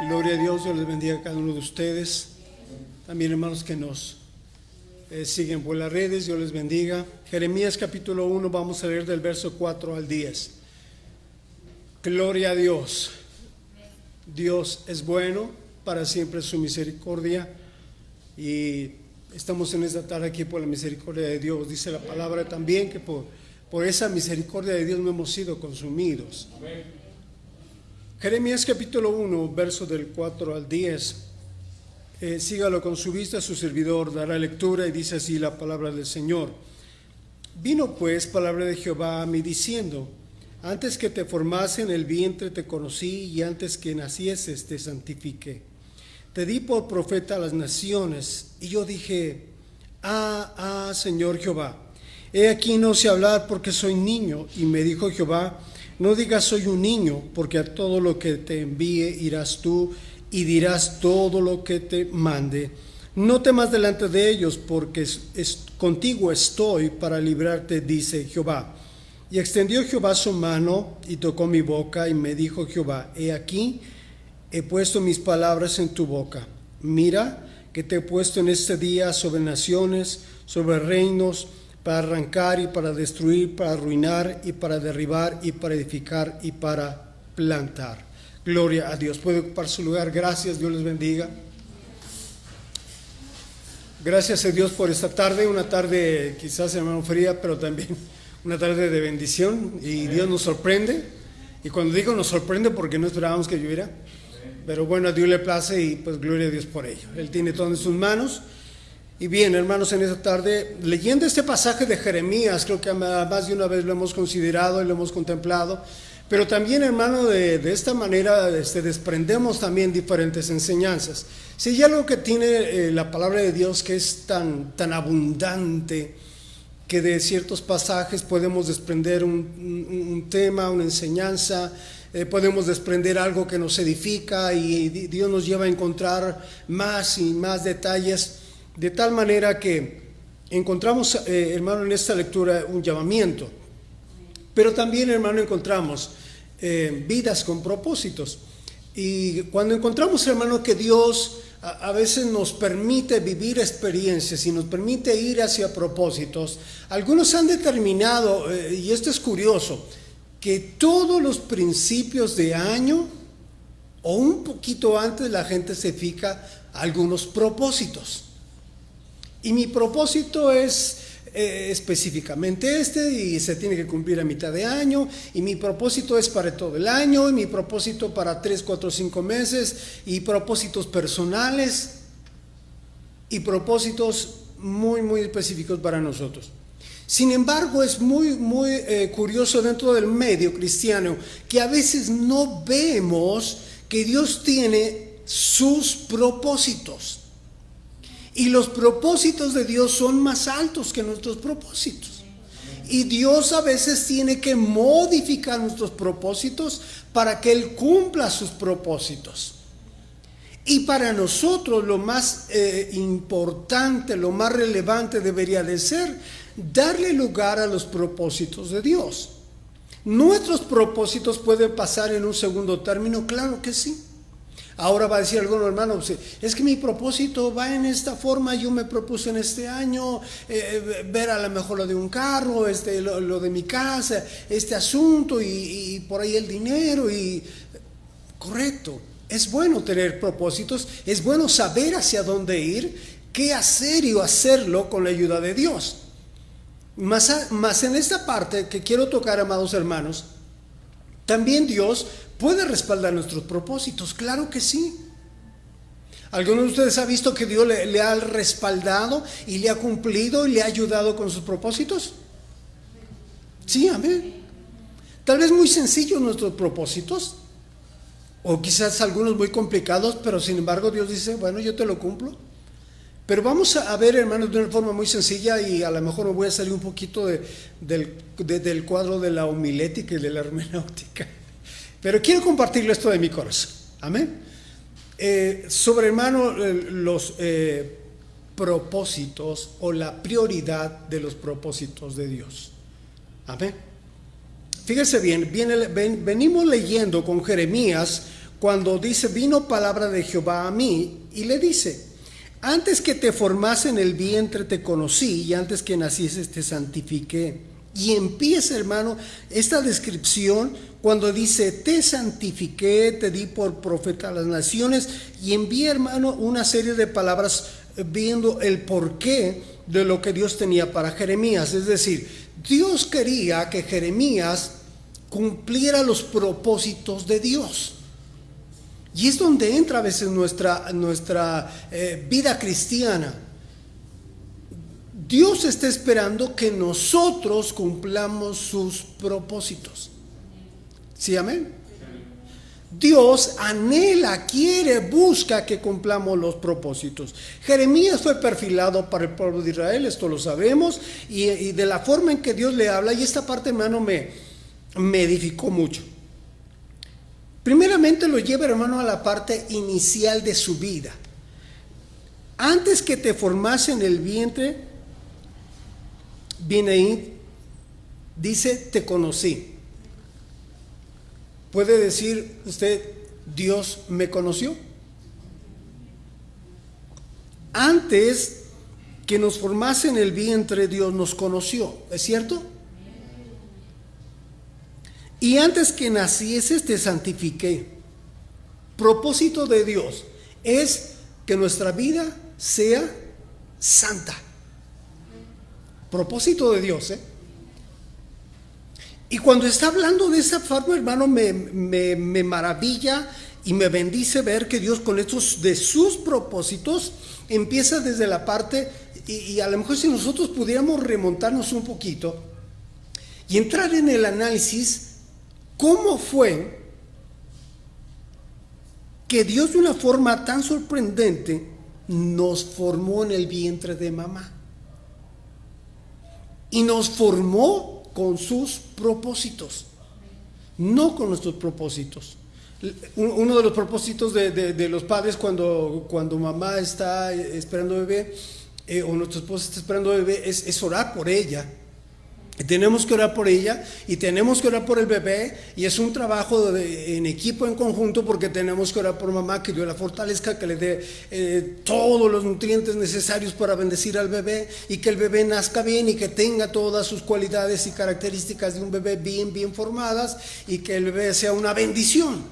Gloria a Dios, Dios les bendiga a cada uno de ustedes. También hermanos que nos siguen por las redes, Dios les bendiga. Jeremías capítulo 1, vamos a leer del verso 4 al 10. Gloria a Dios. Dios es bueno, para siempre su misericordia. Y estamos en esta tarde aquí por la misericordia de Dios. Dice la palabra también que por esa misericordia de Dios no hemos sido consumidos. Amén. Jeremías capítulo 1, verso del 4 al 10. Sígalo con su vista, su servidor dará lectura y dice así la palabra del Señor. Vino pues palabra de Jehová a mí diciendo: antes que te formase en el vientre te conocí, y antes que nacieses te santifiqué. Te di por profeta a las naciones, y yo dije: Señor Jehová, he aquí no sé hablar porque soy niño. Y me dijo Jehová: no digas soy un niño, porque a todo lo que te envíe irás tú y dirás todo lo que te mande. No temas delante de ellos, porque contigo estoy para librarte, dice Jehová. Y extendió Jehová su mano y tocó mi boca, y me dijo Jehová: he aquí, he puesto mis palabras en tu boca. Mira que te he puesto en este día sobre naciones, sobre reinos, para arrancar y para destruir, para arruinar y para derribar y para edificar y para plantar. Gloria a Dios. Puede ocupar su lugar. Gracias, Dios les bendiga. Gracias a Dios por esta tarde, una tarde quizás hermano fría, pero también una tarde de bendición, y Dios nos sorprende. Y cuando digo nos sorprende, porque no esperábamos que lloviera, pero bueno, a Dios le place y pues gloria a Dios por ello. Él tiene todo en sus manos. Y bien, hermanos, en esta tarde, leyendo este pasaje de Jeremías, creo que más de una vez lo hemos considerado y lo hemos contemplado, pero también, hermano, de esta manera desprendemos también diferentes enseñanzas. Si hay algo que tiene la palabra de Dios que es tan abundante, que de ciertos pasajes podemos desprender un tema, una enseñanza, podemos desprender algo que nos edifica, y Dios nos lleva a encontrar más y más detalles. De tal manera que encontramos, hermano, en esta lectura un llamamiento, pero también, hermano, encontramos vidas con propósitos. Y cuando encontramos, hermano, que Dios a veces nos permite vivir experiencias y nos permite ir hacia propósitos, algunos han determinado, y esto es curioso, que todos los principios de año o un poquito antes la gente se fija algunos propósitos. Y mi propósito es específicamente y se tiene que cumplir a mitad de año, y mi propósito es para todo el año, y mi propósito para 3, 4, 5 meses, y propósitos personales, y propósitos muy, muy específicos para nosotros. Sin embargo, es muy curioso dentro del medio cristiano que a veces no vemos que Dios tiene sus propósitos. Y los propósitos de Dios son más altos que nuestros propósitos. Y Dios a veces tiene que modificar nuestros propósitos para que Él cumpla sus propósitos. Y para nosotros lo más importante, lo más relevante debería de ser darle lugar a los propósitos de Dios. ¿Nuestros propósitos pueden pasar en un segundo término? Claro que sí. Ahora va a decir alguno, hermano, es que mi propósito va en esta forma. Yo me propuse en este año ver a lo mejor lo de un carro, lo de mi casa, este asunto y por ahí el dinero. Y correcto, es bueno tener propósitos, es bueno saber hacia dónde ir, qué hacer y hacerlo con la ayuda de Dios. Más en esta parte que quiero tocar, amados hermanos, también Dios puede respaldar nuestros propósitos, claro que sí. ¿Alguno de ustedes ha visto que Dios le ha respaldado y le ha cumplido y le ha ayudado con sus propósitos? Sí, amén. Tal vez muy sencillos nuestros propósitos, o quizás algunos muy complicados, pero sin embargo Dios dice, bueno, yo te lo cumplo. Pero vamos a ver, hermanos, de una forma muy sencilla, y a lo mejor me voy a salir un poquito del cuadro de la homilética y de la hermenéutica. Pero quiero compartirle esto de mi corazón. Amén. Sobre, hermano, los propósitos o la prioridad de los propósitos de Dios. Amén. Fíjense bien, venimos leyendo con Jeremías cuando dice, vino palabra de Jehová a mí y le dice, antes que te formase en el vientre te conocí y antes que nacieses te santifiqué. Y empieza, hermano, esta descripción cuando dice, te santifiqué, te di por profeta a las naciones, y envía, hermano, una serie de palabras viendo el porqué de lo que Dios tenía para Jeremías. Es decir, Dios quería que Jeremías cumpliera los propósitos de Dios. Y es donde entra a veces nuestra vida cristiana. Dios está esperando que nosotros cumplamos sus propósitos. ¿Sí, amén? Dios anhela, quiere, busca que cumplamos los propósitos. Jeremías fue perfilado para el pueblo de Israel, esto lo sabemos, y de la forma en que Dios le habla, y esta parte, hermano, me edificó mucho. Primeramente lo lleva, hermano, a la parte inicial de su vida. Antes que te formase en el vientre, viene ahí, dice, te conocí. ¿Puede decir usted, Dios me conoció? Antes que nos formase en el vientre, Dios nos conoció, ¿es cierto? Y antes que nacieses te santifiqué. Propósito de Dios es que nuestra vida sea santa. Propósito de Dios, Y cuando está hablando de esa forma, hermano, me maravilla y me bendice ver que Dios con estos de sus propósitos empieza desde la parte, y a lo mejor si nosotros pudiéramos remontarnos un poquito y entrar en el análisis, ¿cómo fue que Dios de una forma tan sorprendente nos formó en el vientre de mamá? Y nos formó con sus propósitos, no con nuestros propósitos. Uno de los propósitos de los padres cuando mamá está esperando bebé, o nuestra esposa está esperando bebé, es orar por ella. Tenemos que orar por ella y tenemos que orar por el bebé, y es un trabajo en equipo, en conjunto, porque tenemos que orar por mamá, que Dios la fortalezca, que le dé todos los nutrientes necesarios para bendecir al bebé, y que el bebé nazca bien y que tenga todas sus cualidades y características de un bebé bien formadas, y que el bebé sea una bendición,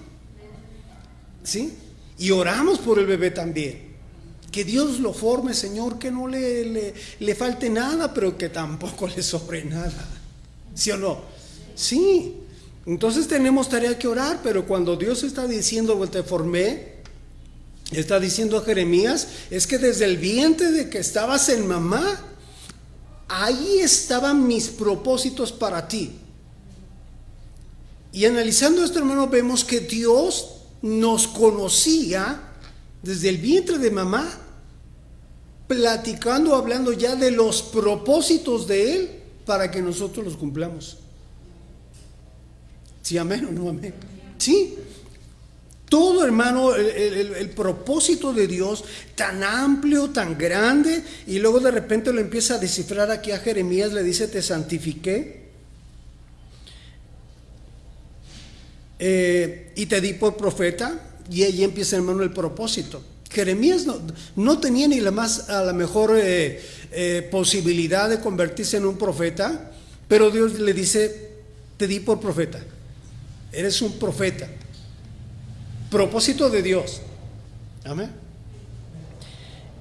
¿sí? Y oramos por el bebé también. Que Dios lo forme, Señor, que no le falte nada, pero que tampoco le sobre nada. ¿Sí o no? Sí. Entonces tenemos tarea que orar, pero cuando Dios está diciendo, te formé, está diciendo a Jeremías, es que desde el vientre de que estabas en mamá, ahí estaban mis propósitos para ti. Y analizando esto, hermano, vemos que Dios nos conocía desde el vientre de mamá, platicando, hablando ya de los propósitos de Él para que nosotros los cumplamos. ¿Sí, amén o no amén? Sí. Todo, hermano, el propósito de Dios tan amplio, tan grande, y luego de repente lo empieza a descifrar aquí a Jeremías, le dice, te santifiqué y te di por profeta. Y ahí empieza, hermano, el propósito. Jeremías no tenía ni la más, a la mejor posibilidad de convertirse en un profeta, pero Dios le dice, te di por profeta, eres un profeta. Propósito de Dios. Amén.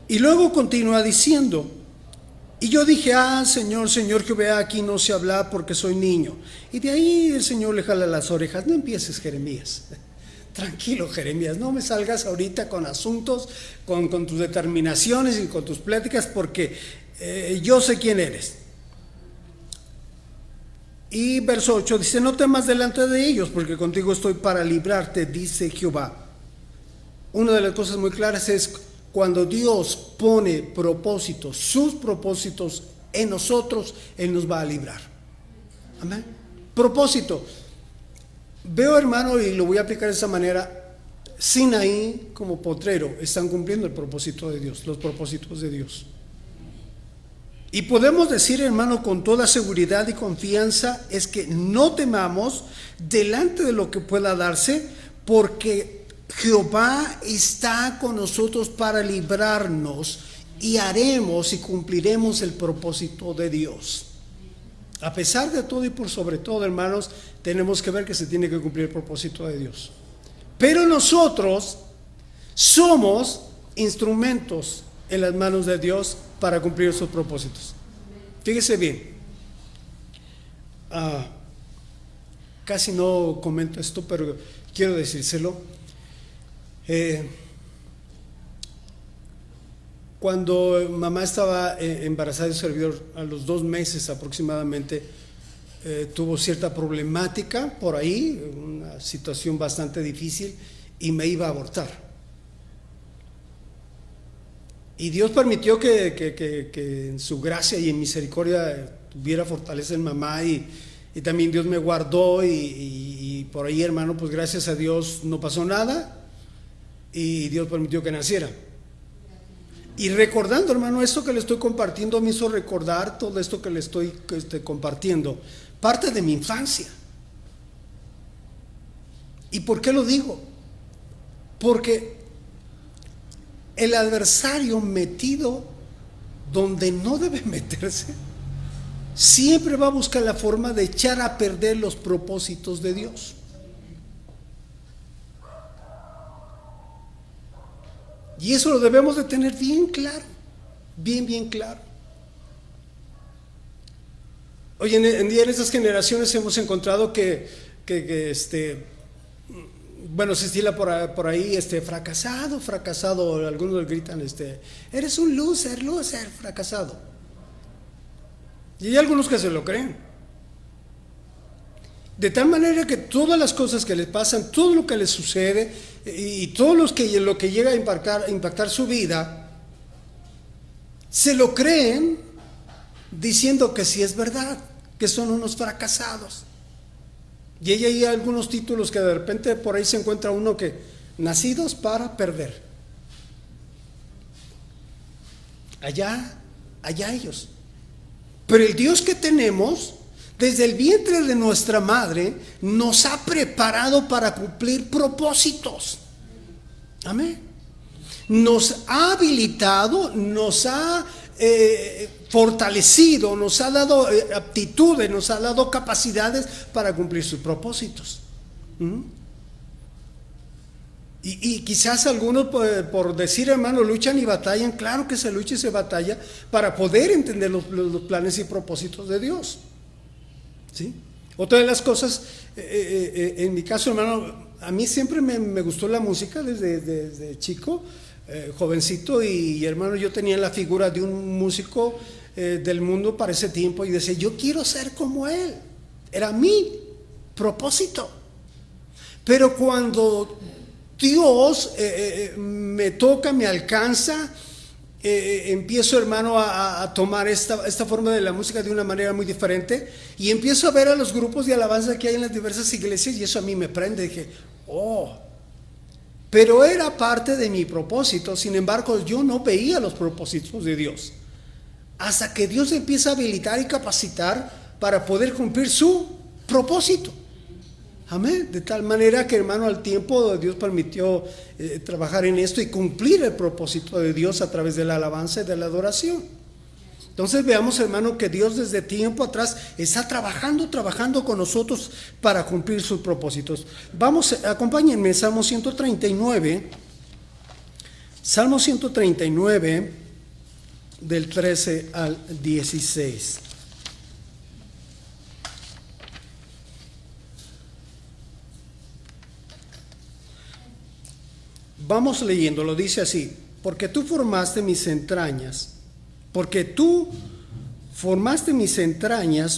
Y luego continúa diciendo, y yo dije, Señor, Jehová, aquí no sé hablar porque soy niño. Y de ahí el Señor le jala las orejas, no empieces, Jeremías. Tranquilo, Jeremías, no me salgas ahorita con asuntos, con tus determinaciones y con tus pláticas, porque yo sé quién eres. Y verso 8 dice, no temas delante de ellos, porque contigo estoy para librarte, dice Jehová. Una de las cosas muy claras es cuando Dios pone propósitos, sus propósitos en nosotros, Él nos va a librar. Amén. Propósito. Veo, hermano, y lo voy a aplicar de esa manera, Sinaí como potrero están cumpliendo el propósito de Dios, los propósitos de Dios. Y podemos decir, hermano, con toda seguridad y confianza, es que no temamos delante de lo que pueda darse, porque Jehová está con nosotros para librarnos y haremos y cumpliremos el propósito de Dios. A pesar de todo y por sobre todo, hermanos, tenemos que ver que se tiene que cumplir el propósito de Dios. Pero nosotros somos instrumentos en las manos de Dios para cumplir sus propósitos. Fíjese bien. Casi no comento esto, pero quiero decírselo. Cuando mamá estaba embarazada de su servidor, a los 2 meses aproximadamente, tuvo cierta problemática por ahí, una situación bastante difícil, y me iba a abortar. Y Dios permitió que en su gracia y en misericordia tuviera fortaleza en mamá, y también Dios me guardó, y por ahí, hermano, pues gracias a Dios no pasó nada, y Dios permitió que naciera. Y recordando, hermano, esto que le estoy compartiendo me hizo recordar todo esto que le estoy compartiendo, parte de mi infancia. ¿Y por qué lo digo? Porque el adversario metido donde no debe meterse, siempre va a buscar la forma de echar a perder los propósitos de Dios. Y eso lo debemos de tener bien claro, bien claro. Hoy en día en estas generaciones hemos encontrado que bueno, se estila por ahí, fracasado, algunos gritan, eres un loser, fracasado. Y hay algunos que se lo creen. De tal manera que todas las cosas que les pasan, todo lo que les sucede y todo lo que llega a impactar su vida, se lo creen diciendo que sí es verdad, que son unos fracasados. Y ahí hay algunos títulos que de repente por ahí se encuentra uno que, nacidos para perder. Allá ellos. Pero el Dios que tenemos, desde el vientre de nuestra madre, nos ha preparado para cumplir propósitos. Amén. Nos ha habilitado, nos ha fortalecido, nos ha dado aptitudes, nos ha dado capacidades para cumplir sus propósitos. Y quizás algunos por decir, hermano, luchan y batallan. Claro que se lucha y se batalla para poder entender los planes y propósitos de Dios. ¿Sí? Otra de las cosas, en mi caso, hermano, a mí siempre me gustó la música desde chico, jovencito, y hermano, yo tenía la figura de un músico del mundo para ese tiempo, y decía, yo quiero ser como él. Era mi propósito. Pero cuando Dios me toca, me alcanza, empiezo, hermano, a tomar esta forma de la música de una manera muy diferente, y empiezo a ver a los grupos de alabanza que hay en las diversas iglesias, y eso a mí me prende. Dije, pero era parte de mi propósito. Sin embargo, yo no veía los propósitos de Dios hasta que Dios empieza a habilitar y capacitar para poder cumplir su propósito. Amén. De tal manera que, hermano, al tiempo Dios permitió trabajar en esto y cumplir el propósito de Dios a través de la alabanza y de la adoración. Entonces veamos, hermano, que Dios desde tiempo atrás está trabajando con nosotros para cumplir sus propósitos. Vamos, acompáñenme, Salmo 139, del 13 al 16. Vamos leyendo, lo dice así: porque tú formaste mis entrañas,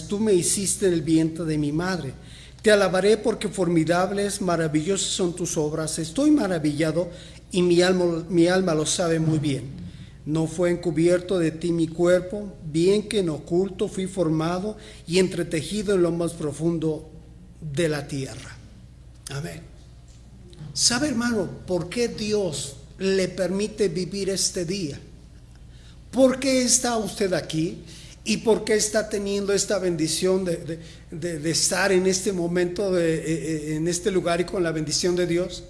tú me hiciste en el vientre de mi madre. Te alabaré porque formidables, maravillosas son tus obras. Estoy maravillado y mi alma lo sabe muy bien. No fue encubierto de ti mi cuerpo, bien que en oculto fui formado y entretejido en lo más profundo de la tierra. Amén. ¿Sabe, hermano, por qué Dios le permite vivir este día? ¿Por qué está usted aquí? ¿Y por qué está teniendo esta bendición de estar en este momento, en este lugar y con la bendición de Dios?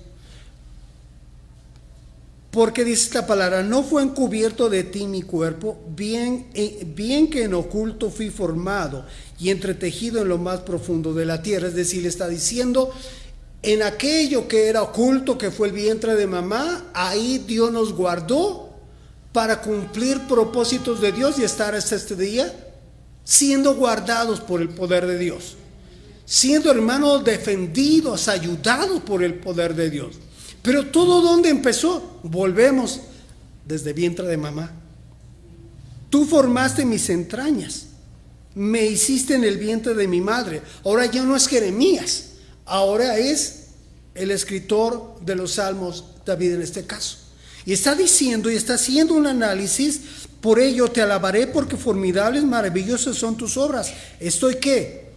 Porque dice esta palabra: no fue encubierto de ti mi cuerpo, bien que en oculto fui formado y entretejido en lo más profundo de la tierra. Es decir, le está diciendo, en aquello que era oculto, que fue el vientre de mamá, ahí Dios nos guardó para cumplir propósitos de Dios y estar hasta este día siendo guardados por el poder de Dios, siendo, hermanos, defendidos, ayudados por el poder de Dios. Pero todo, ¿dónde empezó? Volvemos desde vientre de mamá. Tú formaste mis entrañas, me hiciste en el vientre de mi madre. Ahora ya no es Jeremías, ahora es el escritor de los Salmos, David en este caso. Y está diciendo y está haciendo un análisis: por ello te alabaré, porque formidables, maravillosas son tus obras. ¿Estoy qué?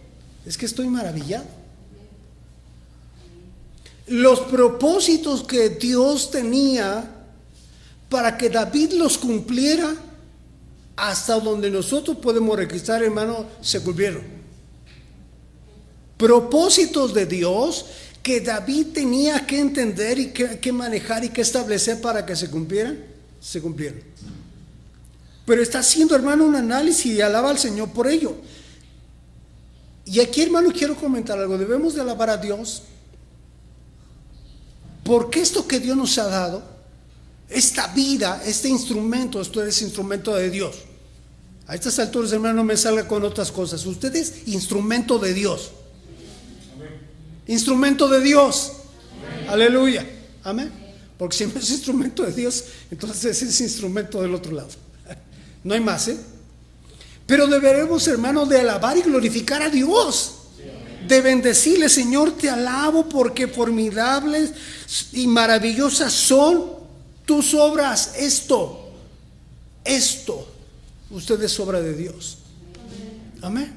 Es que estoy maravillado. Los propósitos que Dios tenía para que David los cumpliera, hasta donde nosotros podemos registrar, hermano, se cumplieron. Propósitos de Dios que David tenía que entender y que manejar y que establecer para que se cumplieran, se cumplieron. Pero está haciendo, hermano, un análisis y alaba al Señor por ello. Y aquí, hermano, quiero comentar algo. Debemos de alabar a Dios porque esto que Dios nos ha dado, esta vida, este instrumento, esto es instrumento de Dios. A estas alturas, hermano, no me salga con otras cosas. Usted es instrumento de Dios. Amén. Instrumento de Dios. Amén. Aleluya. Amén. Porque si no es instrumento de Dios, entonces es instrumento del otro lado. No hay más, ¿eh? Pero deberemos, hermano, de alabar y glorificar a Dios. De bendecirle: Señor, te alabo porque formidables y maravillosas son tus obras. Esto, usted es obra de Dios. Amén.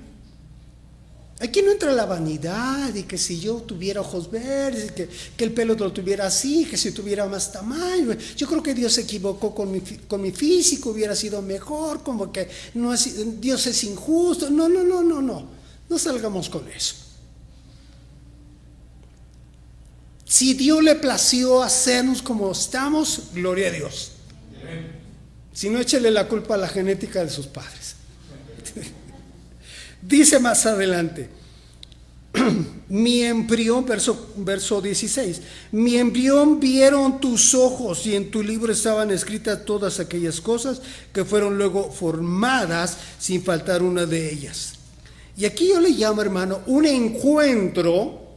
Aquí no entra la vanidad y que si yo tuviera ojos verdes, que el pelo lo tuviera así, que si tuviera más tamaño. Yo creo que Dios se equivocó con mi físico, hubiera sido mejor, como que no es, Dios es injusto. No salgamos con eso. Si Dios le plació hacernos como estamos, gloria a Dios. Si no, échele la culpa a la genética de sus padres. Dice más adelante: mi embrión, verso 16, mi embrión vieron tus ojos, y en tu libro estaban escritas todas aquellas cosas que fueron luego formadas, sin faltar una de ellas. Y aquí yo le llamo, hermano, un encuentro,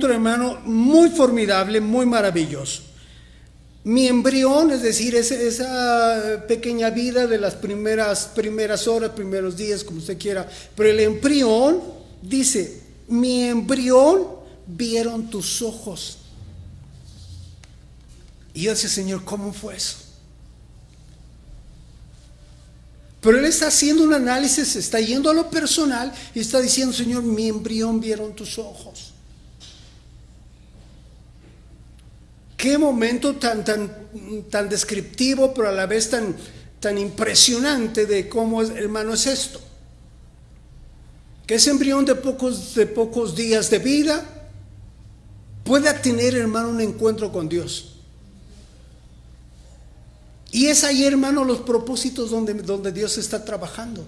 hermano, muy formidable, muy maravilloso. Mi embrión, es decir, esa pequeña vida de las primeras horas, primeros días, como usted quiera. Pero el embrión dice: mi embrión vieron tus ojos. Y yo decía: Señor, ¿cómo fue eso? Pero él está haciendo un análisis, está yendo a lo personal y está diciendo: Señor, mi embrión vieron tus ojos. Qué momento tan descriptivo, pero a la vez tan impresionante de cómo, hermano, es esto. Que ese embrión de pocos días de vida pueda tener, hermano, un encuentro con Dios. Y es ahí, hermano, los propósitos donde Dios está trabajando.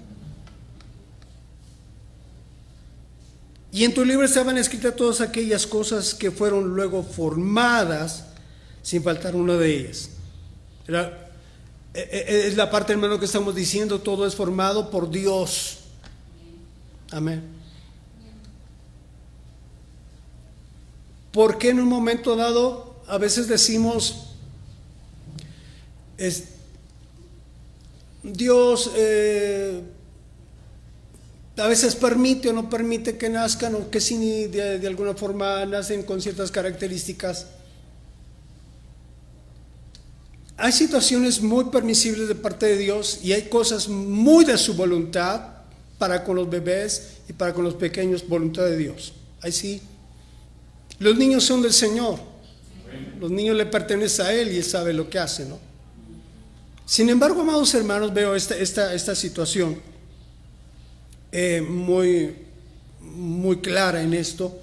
Y en tu libro estaban escritas todas aquellas cosas que fueron luego formadas, sin faltar una de ellas. Es la parte, hermano, que estamos diciendo: todo es formado por Dios. Amén. Porque en un momento dado a veces decimos: Dios a veces permite o no permite que nazcan, o que si de alguna forma nacen con ciertas características. Hay situaciones muy permisibles de parte de Dios y hay cosas muy de su voluntad para con los bebés y para con los pequeños, voluntad de Dios. Ahí sí. Los niños son del Señor. Los niños le pertenecen a Él y Él sabe lo que hace, ¿no? Sin embargo, amados hermanos, veo esta situación muy, muy clara en esto.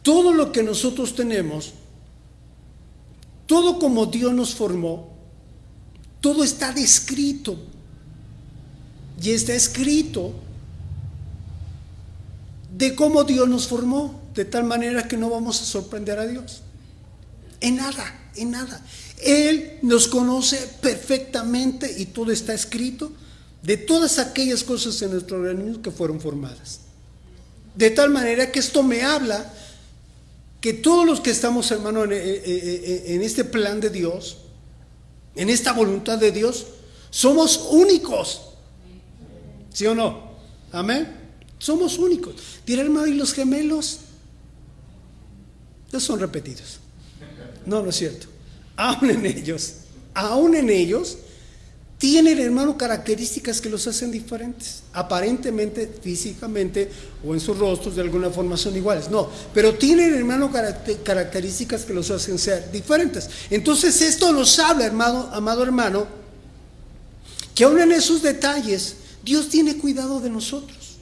todo lo que nosotros tenemos, todo como Dios nos formó, todo está descrito. Y está escrito de cómo Dios nos formó, de tal manera que no vamos a sorprender a Dios. En nada, en nada. Él nos conoce perfectamente y todo está escrito de todas aquellas cosas en nuestro organismo que fueron formadas. De tal manera que esto me habla que todos los que estamos, hermano, en este plan de Dios, en esta voluntad de Dios, somos únicos. ¿Sí o no? Amén. Somos únicos. Dirá, hermano, ¿y los gemelos? No son repetidos. No, no es cierto. Aún en ellos, tienen, hermano, características que los hacen diferentes. Aparentemente, físicamente o en sus rostros de alguna forma son iguales. No, pero tienen, hermano, características que los hacen ser diferentes. Entonces esto nos habla, hermano, amado hermano, que aún en esos detalles Dios tiene cuidado de nosotros.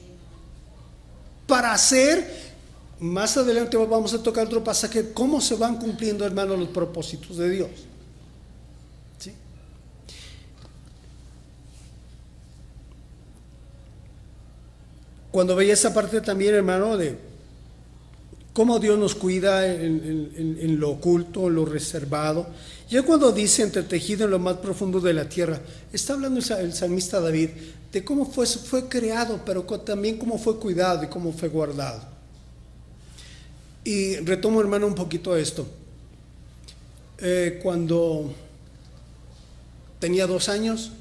Para hacer, más adelante vamos a tocar otro pasaje, cómo se van cumpliendo, hermano, los propósitos de Dios. ¿Sí? Cuando veía esa parte también, hermano, de cómo Dios nos cuida en lo oculto, en lo reservado. Ya cuando dice entretejido en lo más profundo de la tierra, está hablando el salmista David de cómo fue creado, pero también cómo fue cuidado y cómo fue guardado. Y retomo, hermano, un poquito esto. Cuando tenía 2 años,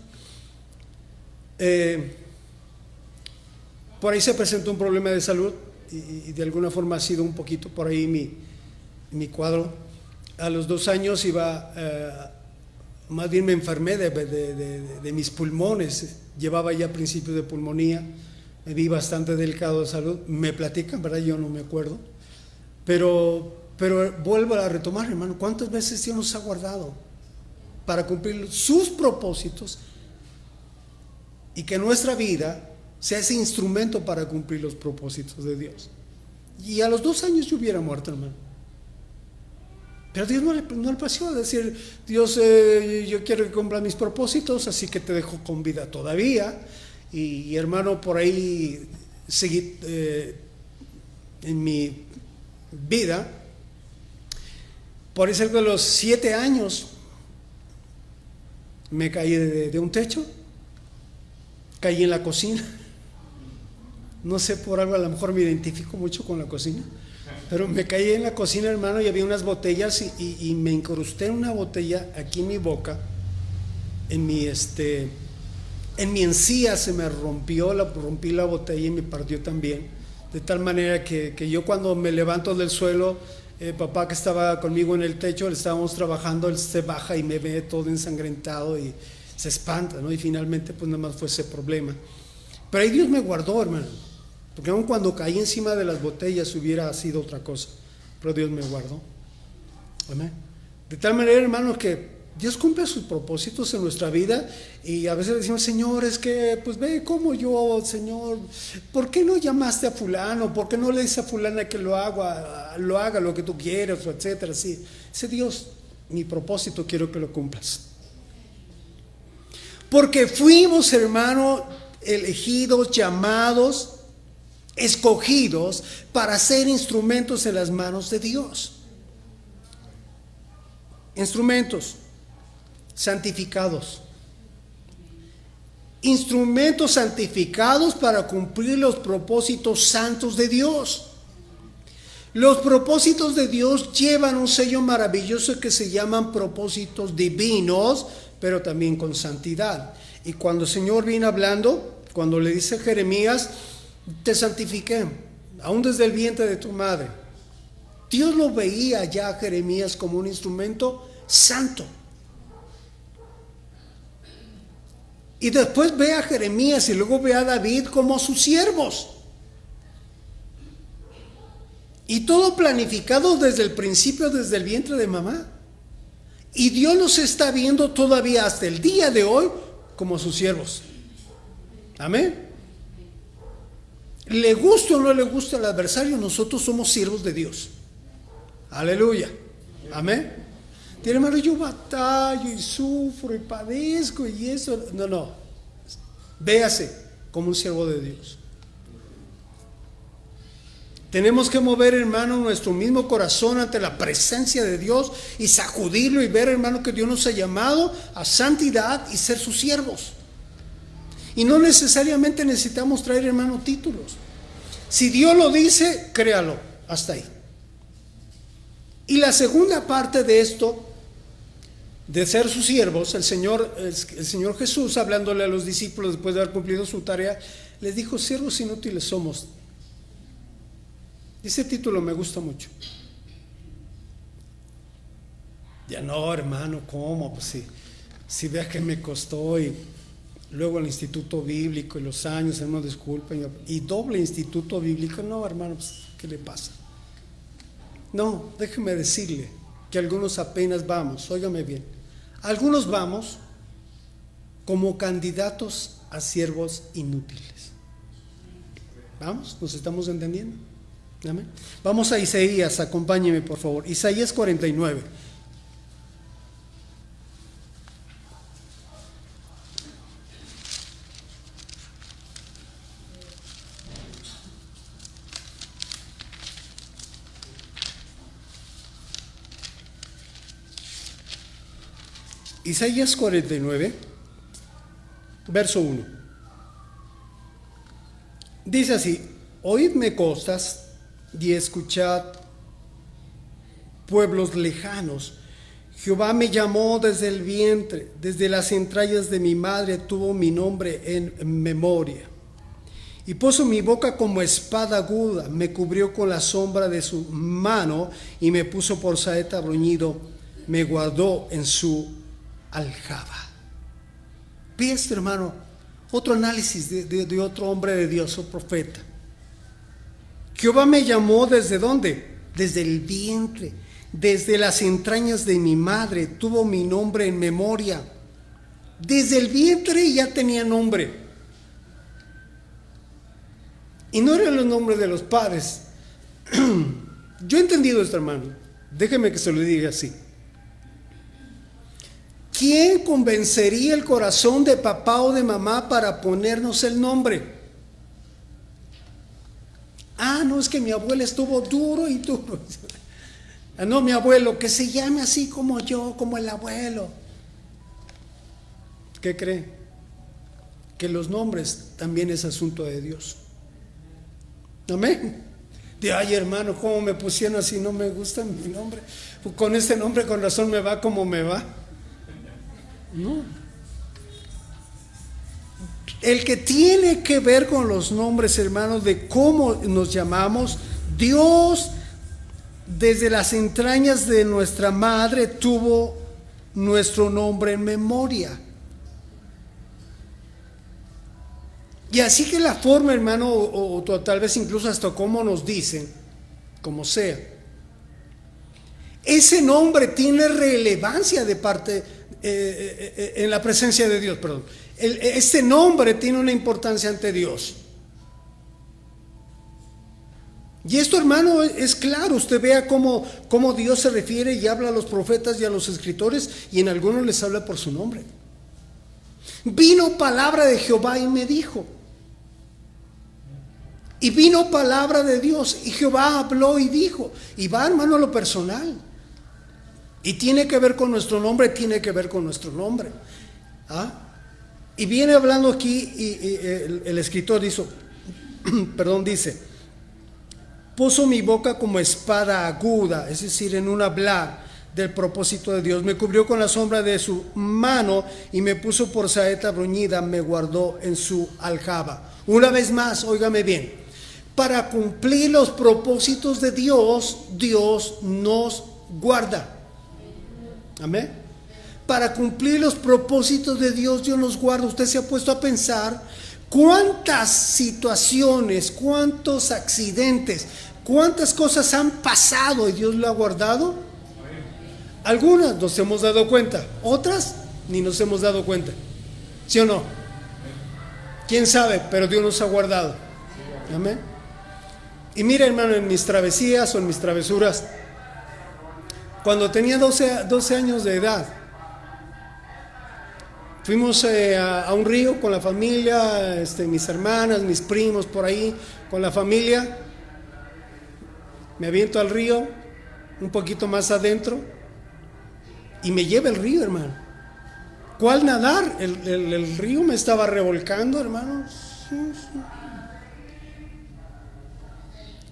por ahí se presentó un problema de salud y de alguna forma ha sido un poquito por ahí mi cuadro. A los 2 años más bien me enfermé de mis pulmones, llevaba ya principios de pulmonía, me vi bastante delicado de salud, me platican, ¿verdad? Yo no me acuerdo, pero vuelvo a retomar, hermano, ¿cuántas veces Dios nos ha guardado para cumplir sus propósitos y que nuestra vida sea ese instrumento para cumplir los propósitos de Dios? Y a los 2 años yo hubiera muerto, hermano. Pero Dios no le pareció decir, Dios, yo quiero que cumpla mis propósitos, así que te dejo con vida todavía. Y hermano, por ahí seguí en mi vida. Por eso de los 7 años me caí de un techo, caí en la cocina. No sé, por algo a lo mejor me identifico mucho con la cocina. Pero me caí en la cocina, hermano, y había unas botellas y me incrusté en una botella aquí en mi boca, en mi encía se me rompí la botella y me partió también, de tal manera que yo cuando me levanto del suelo, papá que estaba conmigo en el techo, le estábamos trabajando, él se baja y me ve todo ensangrentado y se espanta, ¿no? Y finalmente pues nada más fue ese problema. Pero ahí Dios me guardó, hermano. Porque aun cuando caí encima de las botellas hubiera sido otra cosa, pero Dios me guardó. Amén. De tal manera, hermanos, que Dios cumple sus propósitos en nuestra vida y a veces decimos, Señor, es que, pues ve como yo, Señor, ¿por qué no llamaste a fulano? ¿Por qué no le dices a fulana que lo haga lo que tú quieres, etcétera? Sí. Dice Dios, mi propósito quiero que lo cumplas. Porque fuimos, hermano, elegidos, llamados, escogidos para ser instrumentos en las manos de Dios. Instrumentos santificados. Instrumentos santificados para cumplir los propósitos santos de Dios. Los propósitos de Dios llevan un sello maravilloso que se llaman propósitos divinos, pero también con santidad. Y cuando el Señor viene hablando, cuando le dice a Jeremías, te santifiqué, aún desde el vientre de tu madre. Dios lo veía ya a Jeremías como un instrumento santo. Y después ve a Jeremías y luego ve a David como sus siervos. Y todo planificado desde el principio, desde el vientre de mamá. Y Dios los está viendo todavía hasta el día de hoy como sus siervos. Amén. Le guste o no le guste al adversario, nosotros somos siervos de Dios. Aleluya. Amén. Tiene, hermano, yo batallo y sufro y padezco y eso. No, no. Véase como un siervo de Dios. Tenemos que mover, hermano, nuestro mismo corazón ante la presencia de Dios y sacudirlo y ver, hermano, que Dios nos ha llamado a santidad y ser sus siervos. Y no necesariamente necesitamos traer, hermano, títulos. Si Dios lo dice, créalo, hasta ahí. Y la segunda parte de esto, de ser sus siervos, el Señor Jesús, hablándole a los discípulos después de haber cumplido su tarea, les dijo: siervos inútiles somos. Ese título me gusta mucho. Ya no, hermano, ¿cómo? Pues si vea que me costó, y luego el instituto bíblico y los años, hermano, disculpen, y doble instituto bíblico. No, hermano, pues, ¿qué le pasa? No, déjeme decirle que algunos apenas vamos, óigame bien, algunos vamos como candidatos a siervos inútiles. ¿Vamos? ¿Nos estamos entendiendo? Amén. Vamos a Isaías, acompáñeme por favor. Isaías 49. Isaías 49, verso 1. Dice así: oídme costas y escuchad, pueblos lejanos. Jehová me llamó desde el vientre, desde las entrañas de mi madre tuvo mi nombre en memoria. Y puso mi boca como espada aguda, me cubrió con la sombra de su mano y me puso por saeta bruñido, me guardó en su aljaba. Ve esto, hermano, otro análisis de otro hombre de Dios, un profeta. Jehová me llamó ¿desde dónde? Desde el vientre, desde las entrañas de mi madre tuvo mi nombre en memoria. Desde el vientre ya tenía nombre. Y no eran los nombres de los padres. Yo he entendido esto, hermano. Déjeme que se lo diga así. ¿Quién convencería el corazón de papá o de mamá para ponernos el nombre? Ah, no, es que mi abuelo estuvo duro y duro. Ah, no, mi abuelo, que se llame así como yo, como el abuelo. ¿Qué cree? Que los nombres también es asunto de Dios. Amén. De ay, hermano, ¿cómo me pusieron así? No me gusta mi nombre. Con este nombre, con razón me va como me va. No. El que tiene que ver con los nombres, hermanos, de cómo nos llamamos, Dios desde las entrañas de nuestra madre tuvo nuestro nombre en memoria. Y así que la forma, hermano, o tal vez incluso hasta cómo nos dicen, como sea, ese nombre tiene relevancia de parte en la presencia de Dios, perdón. Este nombre tiene una importancia ante Dios. Y esto, hermano, es claro. Usted vea cómo Dios se refiere y habla a los profetas y a los escritores, y en algunos les habla por su nombre. Vino palabra de Jehová y me dijo. Y vino palabra de Dios y Jehová habló y dijo. Y va, hermano, a lo personal. Y tiene que ver con nuestro nombre, tiene que ver con nuestro nombre. ¿Ah? Y viene hablando aquí, y el escritor dice, puso mi boca como espada aguda, es decir, en un hablar del propósito de Dios. Me cubrió con la sombra de su mano y me puso por saeta bruñida, me guardó en su aljaba. Una vez más, óigame bien, para cumplir los propósitos de Dios, Dios nos guarda. Amén. Para cumplir los propósitos de Dios, Dios nos guarda. Usted se ha puesto a pensar cuántas situaciones, cuántos accidentes, cuántas cosas han pasado y Dios lo ha guardado. Algunas nos hemos dado cuenta, otras ni nos hemos dado cuenta. ¿Sí o no? ¿Quién sabe? Pero Dios nos ha guardado. Amén. Y mira, hermano, en mis travesías o en mis travesuras, Cuando tenía 12 años de edad, fuimos a un río con la familia, mis hermanas, mis primos por ahí, con la familia. Me aviento al río, un poquito más adentro, y me lleva el río, hermano. ¿Cuál nadar? El río me estaba revolcando, hermano. Sí, sí.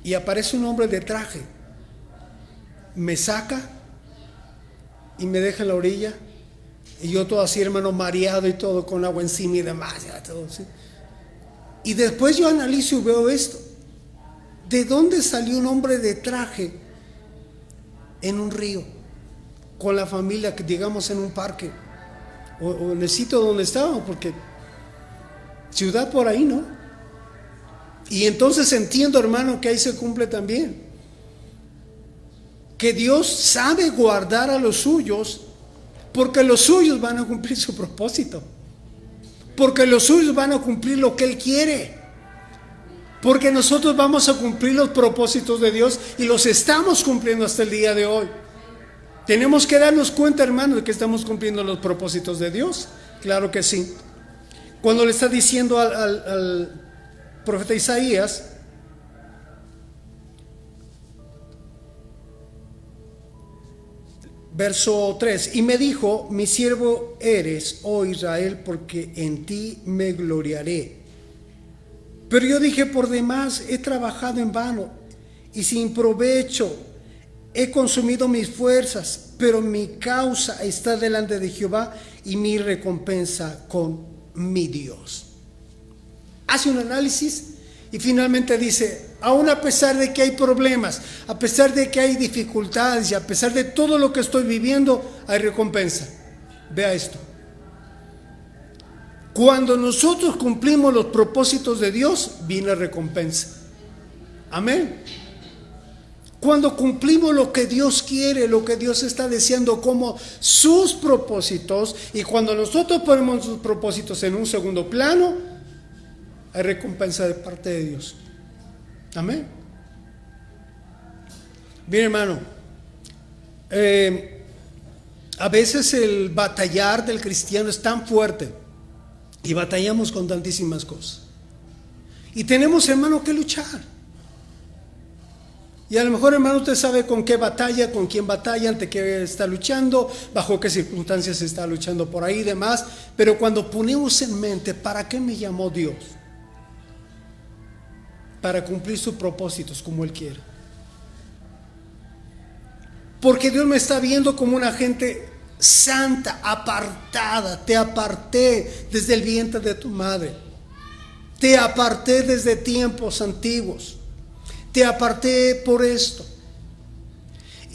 Y aparece un hombre de traje, me saca y me deja en la orilla, y yo todo así, hermano, mareado y todo, con agua encima y demás, ya todo así. Y después yo analizo y veo esto: ¿de dónde salió un hombre de traje en un río con la familia, que digamos en un parque o en el sitio donde estábamos? Porque ciudad por ahí, ¿no? Y entonces entiendo, hermano, que ahí se cumple también que Dios sabe guardar a los suyos, porque los suyos van a cumplir su propósito, porque los suyos van a cumplir lo que Él quiere, porque nosotros vamos a cumplir los propósitos de Dios y los estamos cumpliendo hasta el día de hoy. Tenemos que darnos cuenta, hermano, de que estamos cumpliendo los propósitos de Dios. Claro que sí. Cuando le está diciendo al profeta Isaías, verso 3: y me dijo, mi siervo eres, oh Israel, porque en ti me gloriaré. Pero yo dije, por demás he trabajado en vano y sin provecho he consumido mis fuerzas, pero mi causa está delante de Jehová y mi recompensa con mi Dios. Hace un análisis y finalmente dice, aún a pesar de que hay problemas, a pesar de que hay dificultades y a pesar de todo lo que estoy viviendo, hay recompensa. Vea esto: cuando nosotros cumplimos los propósitos de Dios, viene recompensa. Amén. Cuando cumplimos lo que Dios quiere, lo que Dios está deseando como sus propósitos, y cuando nosotros ponemos sus propósitos en un segundo plano, hay recompensa de parte de Dios. Amén. Bien, hermano, a veces el batallar del cristiano es tan fuerte y batallamos con tantísimas cosas, y tenemos, hermano, que luchar. Y a lo mejor, hermano, usted sabe con qué batalla, con quién batalla, ante qué está luchando, bajo qué circunstancias está luchando por ahí y demás. Pero cuando ponemos en mente, ¿para qué me llamó Dios? Para cumplir sus propósitos como Él quiere. Porque Dios me está viendo como una gente santa, apartada. Te aparté desde el vientre de tu madre. Te aparté desde tiempos antiguos. Te aparté por esto.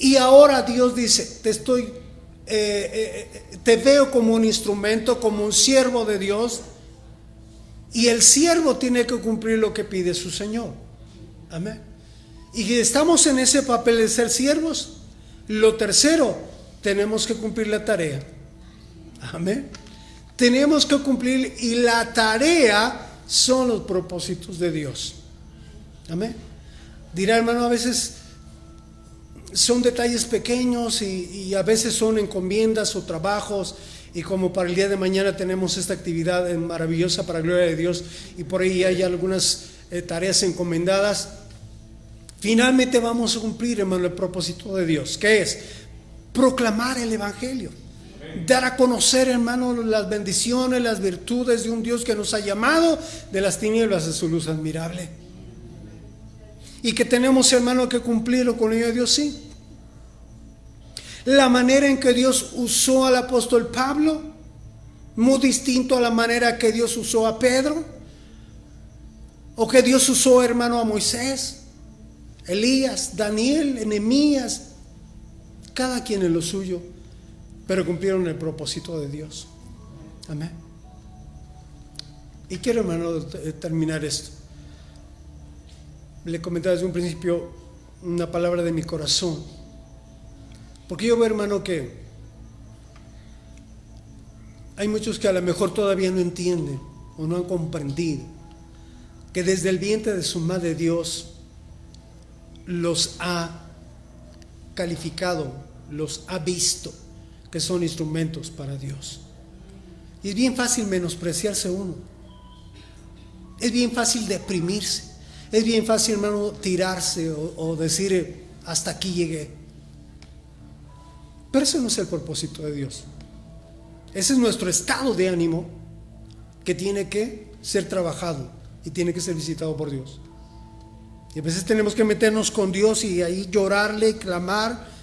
Y ahora Dios dice, te veo como un instrumento, como un siervo de Dios. Y el siervo tiene que cumplir lo que pide su Señor. Amén. Y estamos en ese papel de ser siervos. Lo tercero, tenemos que cumplir la tarea. Amén. Tenemos que cumplir, y la tarea son los propósitos de Dios. Amén. Dirá, hermano, a veces son detalles pequeños y a veces son encomiendas o trabajos, y como para el día de mañana tenemos esta actividad maravillosa para la gloria de Dios, y por ahí hay algunas tareas encomendadas. Finalmente vamos a cumplir, hermano, el propósito de Dios, que es proclamar el evangelio, dar a conocer, hermano, las bendiciones, las virtudes de un Dios que nos ha llamado de las tinieblas a su luz admirable. Y que tenemos, hermano, que cumplirlo con ello de Dios, sí. La manera en que Dios usó al apóstol Pablo, muy distinto a la manera que Dios usó a Pedro, o que Dios usó, hermano, a Moisés, Elías, Daniel, Nehemías, cada quien en lo suyo, pero cumplieron el propósito de Dios. Amén. Y quiero, hermano, terminar esto. Le comentaba desde un principio una palabra de mi corazón, porque yo veo, hermano, que hay muchos que a lo mejor todavía no entienden o no han comprendido que desde el vientre de su madre Dios los ha calificado los ha visto que son instrumentos para Dios. Y es bien fácil menospreciarse uno. Es bien fácil deprimirse. Es bien fácil, hermano, tirarse o decir, hasta aquí llegué. Pero ese no es el propósito de Dios. Ese es nuestro estado de ánimo que tiene que ser trabajado y tiene que ser visitado por Dios. Y a veces tenemos que meternos con Dios y ahí llorarle, clamar,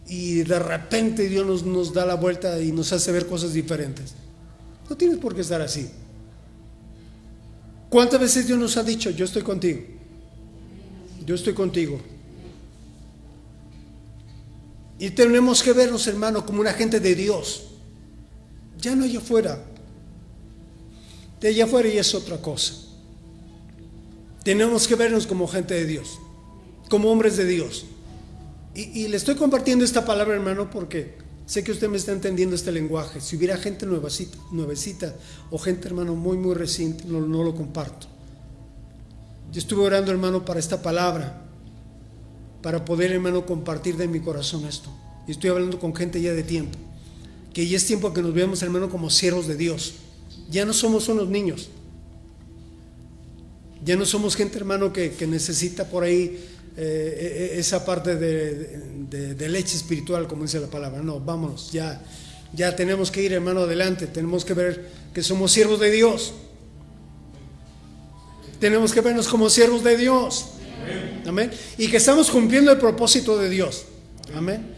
y de repente Dios nos da la vuelta y nos hace ver cosas diferentes. No tienes por qué estar así. ¿Cuántas veces Dios nos ha dicho, yo estoy contigo? Yo estoy contigo. Y tenemos que vernos, hermano, como una gente de Dios. Ya no allá afuera. De allá afuera ya es otra cosa. Tenemos que vernos como gente de Dios, como hombres de Dios. Y le estoy compartiendo esta palabra, hermano, porque sé que usted me está entendiendo este lenguaje. Si hubiera gente nuevecita o gente, hermano, muy reciente, no lo comparto. Yo estuve orando, hermano, para esta palabra, para poder, hermano, compartir de mi corazón esto. Y estoy hablando con gente ya de tiempo, que ya es tiempo que nos veamos, hermano, como siervos de Dios. Ya no somos unos niños. Ya no somos gente, hermano, que necesita por ahí esa parte de leche espiritual, como dice la palabra. No, vámonos, ya tenemos que ir, hermano, adelante. Tenemos que ver que somos siervos de Dios. Tenemos que vernos como siervos de Dios. Amén. Y que estamos cumpliendo el propósito de Dios. Amén.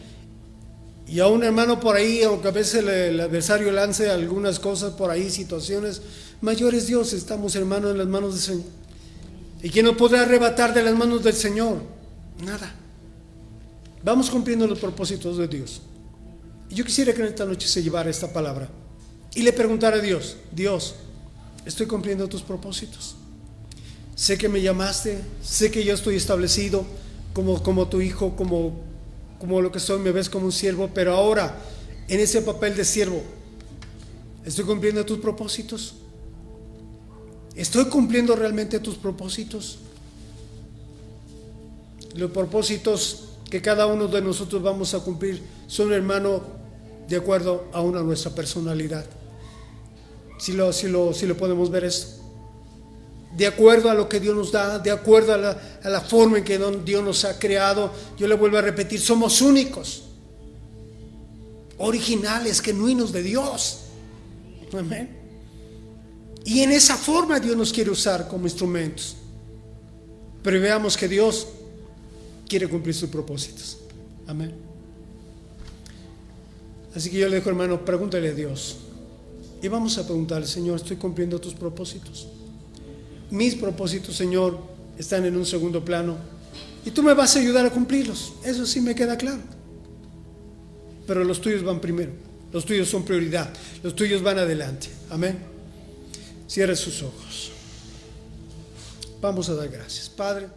Y aún, hermano, por ahí, aunque a veces el adversario lance algunas cosas por ahí, situaciones, mayor es Dios. Estamos, hermano, en las manos del Señor. ¿Y quién nos podrá arrebatar de las manos del Señor? Nada. Vamos cumpliendo los propósitos de Dios. Y yo quisiera que en esta noche se llevara esta palabra y le preguntara a Dios, Dios, ¿estoy cumpliendo tus propósitos? Sé que me llamaste, sé que yo estoy establecido como tu hijo, como lo que soy, me ves como un siervo, pero ahora, en ese papel de siervo, ¿estoy cumpliendo tus propósitos? ¿Estoy cumpliendo realmente tus propósitos? Los propósitos que cada uno de nosotros vamos a cumplir son, hermano, de acuerdo a nuestra personalidad. Si lo podemos ver esto. De acuerdo a lo que Dios nos da, de acuerdo a la forma en que Dios nos ha creado. Yo le vuelvo a repetir, somos únicos, originales, genuinos de Dios. Amén. Y en esa forma Dios nos quiere usar como instrumentos. Pero veamos que Dios quiere cumplir sus propósitos. Amén. Así que yo le dejo, hermano, pregúntale a Dios. Y vamos a preguntarle, Señor, ¿estoy cumpliendo tus propósitos? Mis propósitos, Señor, están en un segundo plano. Y tú me vas a ayudar a cumplirlos. Eso sí me queda claro. Pero los tuyos van primero. Los tuyos son prioridad. Los tuyos van adelante. Amén. Cierre sus ojos. Vamos a dar gracias. Padre.